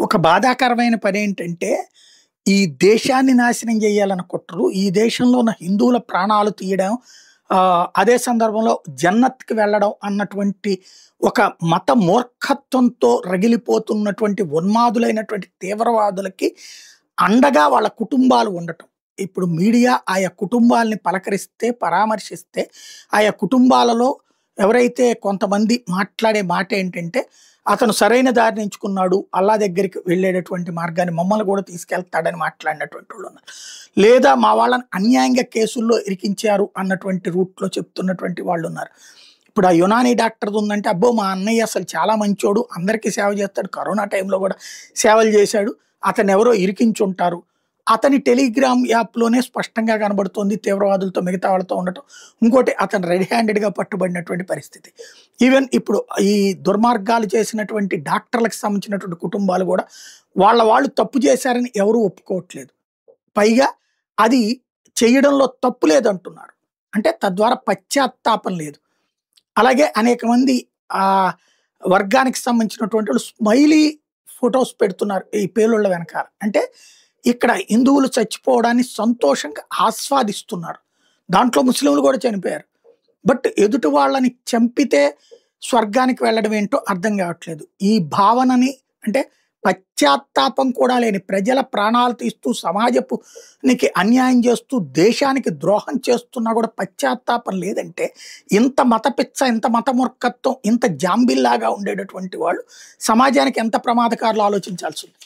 ఒక బాధాకరమైన పనేంటంటే, ఈ దేశాన్ని నాశనం జేయాలనుకుంటరు. ఈ దేశంలో ఉన్న హిందువుల ప్రాణాలు తీయడం, అదే సందర్భంలో జన్నత్‌కి వెళ్ళడం అన్నటువంటి ఒక మత మూర్ఖత్వంతో రగిలిపోతున్నటువంటి ఉన్మాదులైనటువంటి తీవ్రవాదులకి అండగా వాళ్ళ కుటుంబాలు ఉండటం. ఇప్పుడు మీడియా ఆయా కుటుంబాల్ని పలకరిస్తే, పరామర్శిస్తే, ఆయా కుటుంబాలలో ఎవరైతే కొంతమంది మాట్లాడే మాటేంటంటే, అతను సరైన దారిని ఎంచుకున్నాడు. అల్లా దగ్గరికి వెళ్ళేటటువంటి మార్గాన్ని మమ్మల్ని కూడా తీసుకెళ్తాడని మాట్లాడినటువంటి వాళ్ళున్నారు. లేదా మా వాళ్ళని అన్యాయంగా కేసుల్లో ఇరికించారు అన్నటువంటి రూట్‌లో చెప్తున్నటువంటి వాళ్ళున్నారు. ఇప్పుడు ఆ యునానీ డాక్టర్‌ది ఉందంటే, అబ్బో! మా అన్నయ్య అసలు చాలా మంచోడు. అందరికీ సేవ చేస్తాడు. కరోనా టైంలో కూడా సేవలు చేశాడు. అతన్నెవరో ఇరికించుంటారు. అతని టెలిగ్రామ్ యాప్‌లోనే స్పష్టంగా కనబడుతోంది తీవ్రవాదులతో మిగతా వాళ్ళతో ఉండటం. ఇంకోటి అతను రెడ్ హ్యాండెడ్‌గా పట్టుబడినటువంటి పరిస్థితి. ఈవెన్ ఇప్పుడు ఈ దుర్మార్గాలు చేసినటువంటి డాక్టర్లకు సంబంధించినటువంటి కుటుంబాలు కూడా వాళ్ళు తప్పు చేశారని ఎవరు ఒప్పుకోవట్లేదు. పైగా అది చేయడంలో తప్పు లేదంటున్నారు. అంటే తద్వారా పశ్చాత్తాపం లేదు. అలాగే అనేక మంది వర్గానికి సంబంధించినటువంటి వాళ్ళు స్మైలీ ఫోటోస్ పెడుతున్నారు ఈ పేలుళ్ళ వెనకాల. అంటే ఇక్కడ హిందువులు చచ్చిపోవడాన్ని సంతోషంగా ఆస్వాదిస్తున్నారు. దాంట్లో ముస్లింలు కూడా చనిపోయారు. బట్ ఎదుటి వాళ్ళని చంపితే స్వర్గానికి వెళ్ళడం ఏంటో అర్థం కావట్లేదు. ఈ భావనని అంటే పశ్చాత్తాపం కూడా లేని ప్రజల ప్రాణాలు తీస్తూ సమాజపునికి అన్యాయం చేస్తూ దేశానికి ద్రోహం చేస్తున్నా కూడా పశ్చాత్తాపం లేదంటే ఇంత మత పిచ్చ, ఇంత మత మూర్ఖత్వం, ఇంత జాంబిల్లాగా ఉండేటటువంటి వాళ్ళు సమాజానికి ఎంత ప్రమాదకారులు ఆలోచించాల్సి ఉంది.